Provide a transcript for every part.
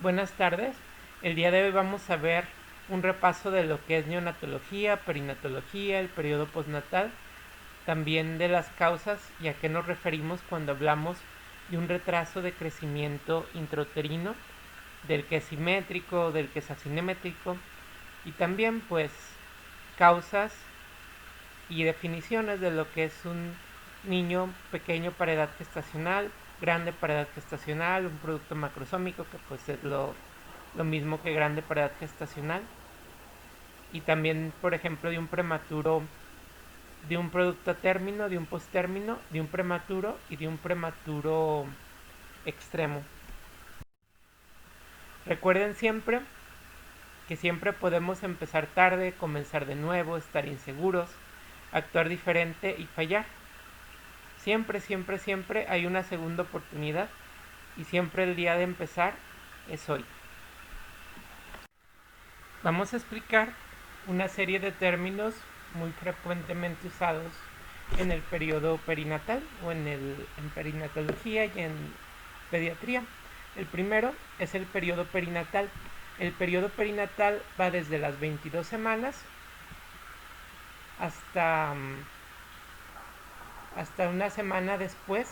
Buenas tardes. El día de hoy vamos a ver un repaso de lo que es neonatología, perinatología, el periodo postnatal, también de las causas y a qué nos referimos cuando hablamos de un retraso de crecimiento intrauterino, del que es simétrico, del que es asimétrico, y también pues causas y definiciones de lo que es un niño pequeño para edad gestacional, grande para edad gestacional, un producto macrosómico que pues es lo mismo que grande para edad gestacional, y también por ejemplo de un prematuro, de un producto a término, de un posttérmino, de un prematuro y de un prematuro extremo. Recuerden siempre que siempre podemos empezar tarde, comenzar de nuevo, estar inseguros, actuar diferente y fallar. Siempre, siempre, siempre hay una segunda oportunidad y siempre el día de empezar es hoy. Vamos a explicar una serie de términos muy frecuentemente usados en el periodo perinatal o en perinatología y en pediatría. El primero es el periodo perinatal. El periodo perinatal va desde las 22 semanas hasta, hasta una semana después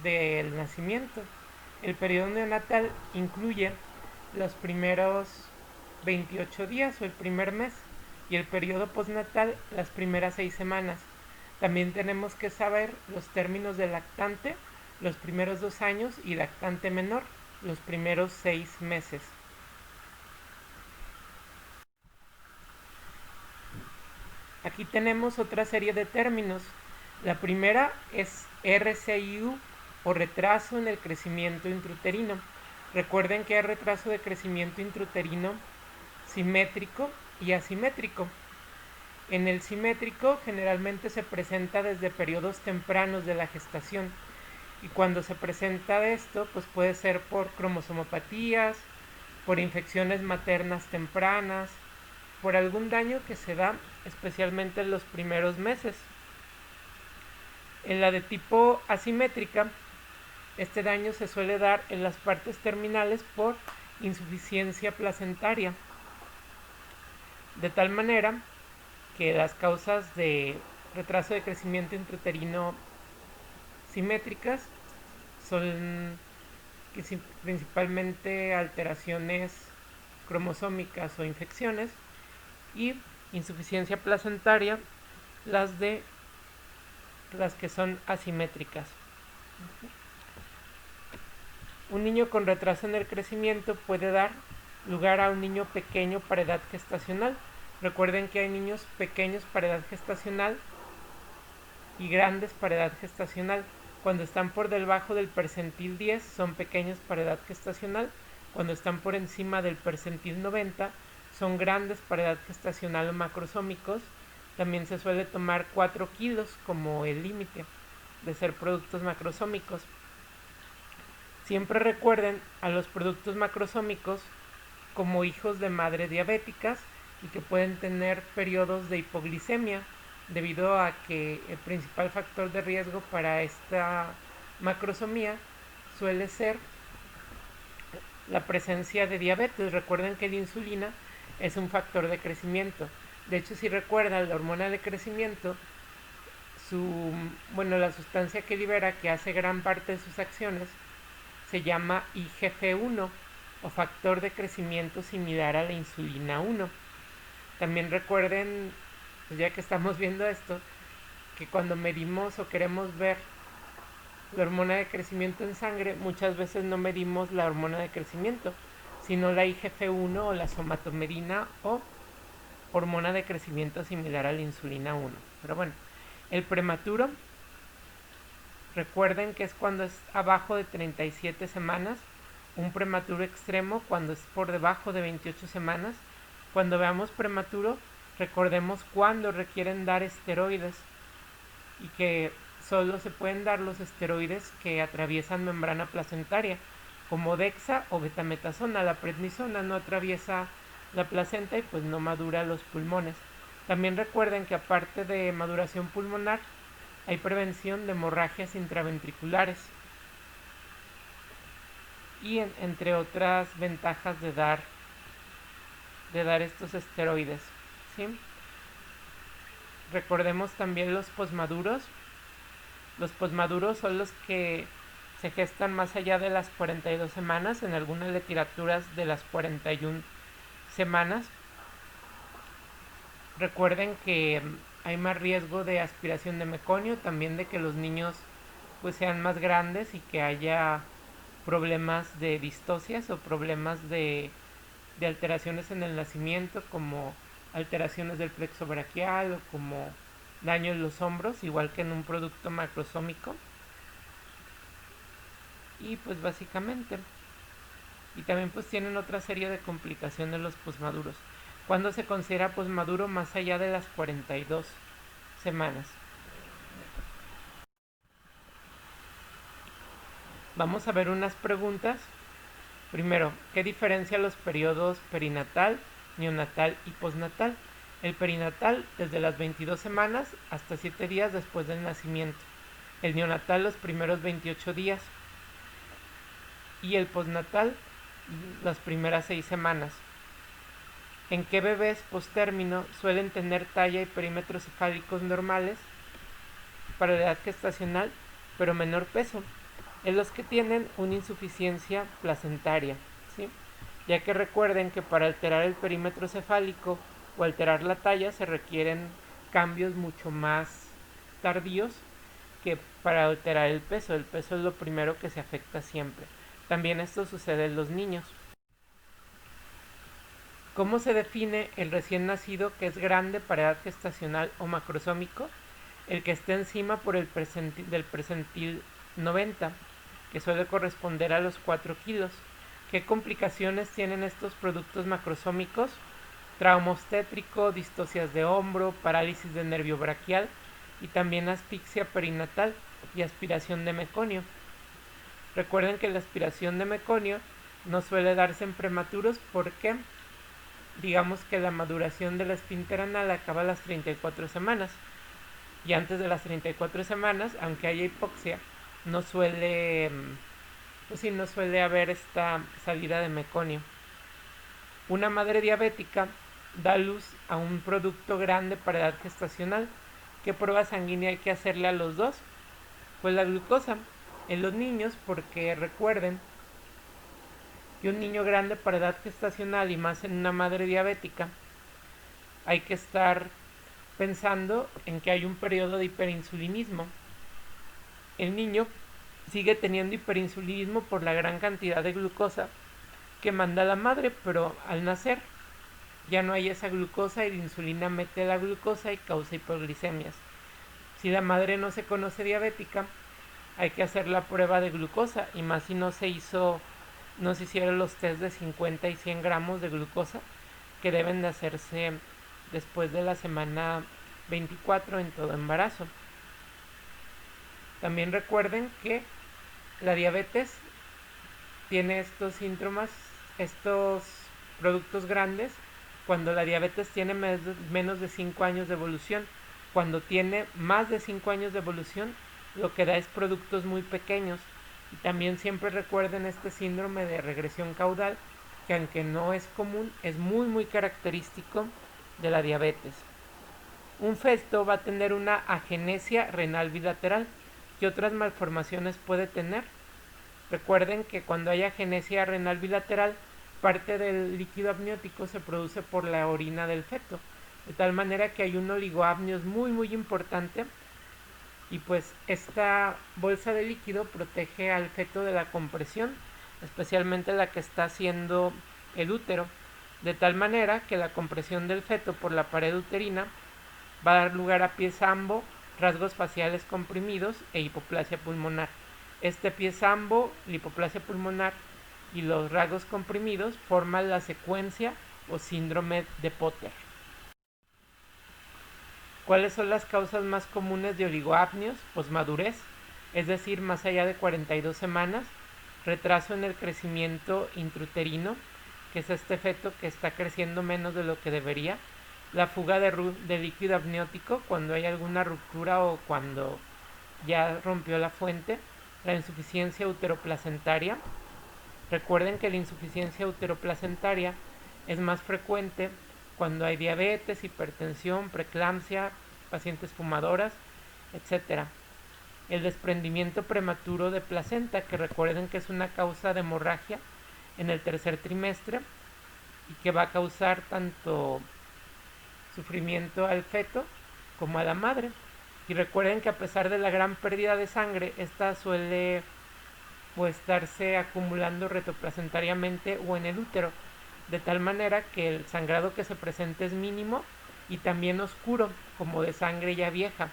del nacimiento. El periodo neonatal incluye los primeros 28 días o el primer mes y el periodo postnatal las primeras 6 semanas. También tenemos que saber los términos de lactante, los primeros 2 años, y lactante menor, los primeros 6 meses. Aquí tenemos otra serie de términos. La primera es RCIU o retraso en el crecimiento intrauterino. Recuerden que hay retraso de crecimiento intrauterino simétrico y asimétrico. En el simétrico generalmente se presenta desde periodos tempranos de la gestación, y cuando se presenta esto pues puede ser por cromosomopatías, por infecciones maternas tempranas, por algún daño que se da especialmente en los primeros meses. En la de tipo asimétrica, este daño se suele dar en las partes terminales por insuficiencia placentaria, de tal manera que las causas de retraso de crecimiento intrauterino simétricas son principalmente alteraciones cromosómicas o infecciones, y insuficiencia placentaria las que son asimétricas. Un niño con retraso en el crecimiento puede dar lugar a un niño pequeño para edad gestacional. Recuerden que hay niños pequeños para edad gestacional y grandes para edad gestacional. Cuando están por debajo del percentil 10 son pequeños para edad gestacional. Cuando están por encima del percentil 90 son grandes para edad gestacional o macrosómicos. También se suele tomar 4 kilos como el límite de ser productos macrosómicos. Siempre recuerden a los productos macrosómicos como hijos de madre diabéticas y que pueden tener periodos de hipoglicemia debido a que el principal factor de riesgo para esta macrosomía suele ser la presencia de diabetes. Recuerden que la insulina es un factor de crecimiento. De hecho, si recuerdan, la hormona de crecimiento, la sustancia que libera, que hace gran parte de sus acciones, se llama IGF-1 o factor de crecimiento similar a la insulina 1. También recuerden, pues ya que estamos viendo esto, que cuando medimos o queremos ver la hormona de crecimiento en sangre, muchas veces no medimos la hormona de crecimiento, sino la IGF-1 o la somatomedina o hormona de crecimiento similar a la insulina 1. Pero bueno, el prematuro, recuerden que es cuando es abajo de 37 semanas, un prematuro extremo cuando es por debajo de 28 semanas. Cuando veamos prematuro, recordemos cuando requieren dar esteroides y que solo se pueden dar los esteroides que atraviesan membrana placentaria, como Dexa o betametasona. La prednisona no atraviesa la placenta y pues no madura los pulmones. También recuerden que aparte de maduración pulmonar, hay prevención de hemorragias intraventriculares. y entre otras ventajas de dar estos esteroides, ¿sí? Recordemos también los posmaduros. Los posmaduros son los que se gestan más allá de las 42 semanas, en algunas literaturas de las 41 semanas. Recuerden que hay más riesgo de aspiración de meconio, también de que los niños pues sean más grandes y que haya problemas de distocias o problemas de alteraciones en el nacimiento, como alteraciones del plexo braquial o como daño en los hombros, igual que en un producto macrosómico. Y pues básicamente, y también pues tienen otra serie de complicaciones los posmaduros. ¿Cuándo se considera posmaduro? Más allá de las 42 semanas. Vamos a ver unas preguntas. Primero, ¿qué diferencia los periodos perinatal, neonatal y postnatal? El perinatal desde las 22 semanas hasta 7 días después del nacimiento. El neonatal los primeros 28 días. Y el postnatal las primeras 6 semanas. ¿En qué bebés postérmino suelen tener talla y perímetros cefálicos normales para la edad gestacional, pero menor peso? En los que tienen una insuficiencia placentaria, ¿sí? Ya que recuerden que para alterar el perímetro cefálico o alterar la talla se requieren cambios mucho más tardíos que para alterar el peso. El peso es lo primero que se afecta siempre. También esto sucede en los niños. ¿Cómo se define el recién nacido que es grande para edad gestacional o macrosómico? El que esté encima por el del percentil 90, que suele corresponder a los 4 kilos. ¿Qué complicaciones tienen estos productos macrosómicos? Trauma obstétrico, distocias de hombro, parálisis de nervio braquial y también asfixia perinatal y aspiración de meconio. Recuerden que la aspiración de meconio no suele darse en prematuros porque digamos que la maduración del esfínter anal acaba a las 34 semanas. Y antes de las 34 semanas, aunque haya hipoxia, no suele haber esta salida de meconio. Una madre diabética da luz a un producto grande para edad gestacional. ¿Qué prueba sanguínea hay que hacerle a los dos? Pues la glucosa en los niños, porque recuerden que un niño grande para edad gestacional y más en una madre diabética, hay que estar pensando en que hay un periodo de hiperinsulinismo. El niño sigue teniendo hiperinsulinismo por la gran cantidad de glucosa que manda la madre, pero al nacer ya no hay esa glucosa y la insulina mete la glucosa y causa hipoglicemias. Si la madre no se conoce diabética, hay que hacer la prueba de glucosa, y más si no se hicieron los test de 50 y 100 gramos de glucosa que deben de hacerse después de la semana 24 en todo embarazo. También recuerden que la diabetes tiene estos síntomas, estos productos grandes, cuando la diabetes tiene menos de 5 años de evolución. Cuando tiene más de 5 años de evolución, lo que da es productos muy pequeños. Y también siempre recuerden este síndrome de regresión caudal, que aunque no es común, es muy muy característico de la diabetes. Un feto va a tener una agenesia renal bilateral. ¿Qué otras malformaciones puede tener? Recuerden que cuando hay agenesia renal bilateral, parte del líquido amniótico se produce por la orina del feto, de tal manera que hay un oligoamnios muy muy importante, y pues esta bolsa de líquido protege al feto de la compresión, especialmente la que está haciendo el útero, de tal manera que la compresión del feto por la pared uterina va a dar lugar a pies ambo, rasgos faciales comprimidos e hipoplasia pulmonar. Este pies ambo, la hipoplasia pulmonar y los rasgos comprimidos forman la secuencia o síndrome de Potter. ¿Cuáles son las causas más comunes de oligoapnios? Posmadurez, es decir, más allá de 42 semanas, retraso en el crecimiento intrauterino, que es este feto que está creciendo menos de lo que debería, la fuga de líquido amniótico cuando hay alguna ruptura o cuando ya rompió la fuente, la insuficiencia uteroplacentaria, Recuerden que la insuficiencia uteroplacentaria es más frecuente cuando hay diabetes, hipertensión, preeclampsia, pacientes fumadoras, etc. El desprendimiento prematuro de placenta, que recuerden que es una causa de hemorragia en el tercer trimestre y que va a causar tanto sufrimiento al feto como a la madre. Y recuerden que a pesar de la gran pérdida de sangre, esta suele estarse acumulando retroplacentariamente o en el útero, de tal manera que el sangrado que se presenta es mínimo y también oscuro, como de sangre ya vieja.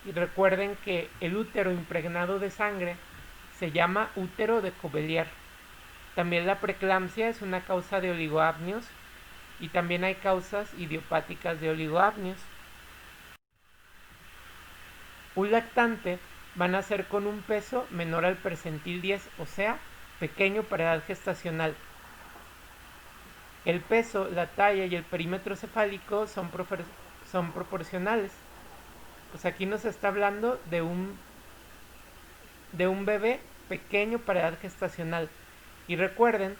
Y recuerden que el útero impregnado de sangre se llama útero de Covelier. También la preeclampsia es una causa de oligoamnios y también hay causas idiopáticas de oligoamnios. Un lactante va a nacer con un peso menor al percentil 10, o sea, pequeño para edad gestacional. El peso, la talla y el perímetro cefálico son proporcionales. Pues aquí nos está hablando de un bebé pequeño para edad gestacional. Y recuerden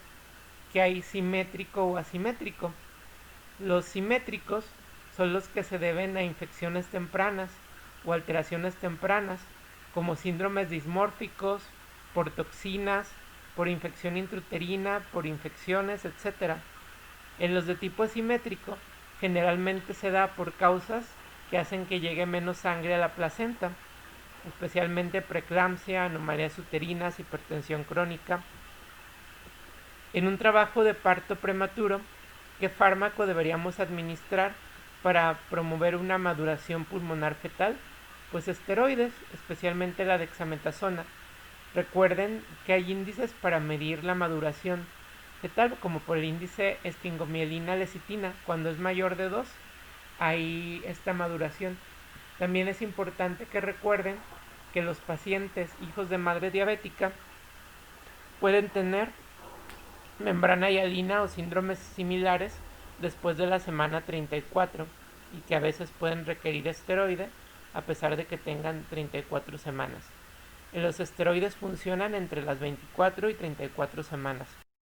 que hay simétrico o asimétrico. Los simétricos son los que se deben a infecciones tempranas o alteraciones tempranas, como síndromes dismórficos, por toxinas, por infección intrauterina, por infecciones, etc. En los de tipo asimétrico, generalmente se da por causas que hacen que llegue menos sangre a la placenta, especialmente preeclampsia, anomalías uterinas, hipertensión crónica. En un trabajo de parto prematuro, ¿qué fármaco deberíamos administrar para promover una maduración pulmonar fetal? Pues esteroides, especialmente la dexametasona. Recuerden que hay índices para medir la maduración fetal, como por el índice esfingomielina-lecitina. Cuando es mayor de 2, hay esta maduración. También es importante que recuerden que los pacientes hijos de madre diabética pueden tener membrana hialina o síndromes similares después de la semana 34 y que a veces pueden requerir esteroide a pesar de que tengan 34 semanas. Los esteroides funcionan entre las 24 y 34 semanas.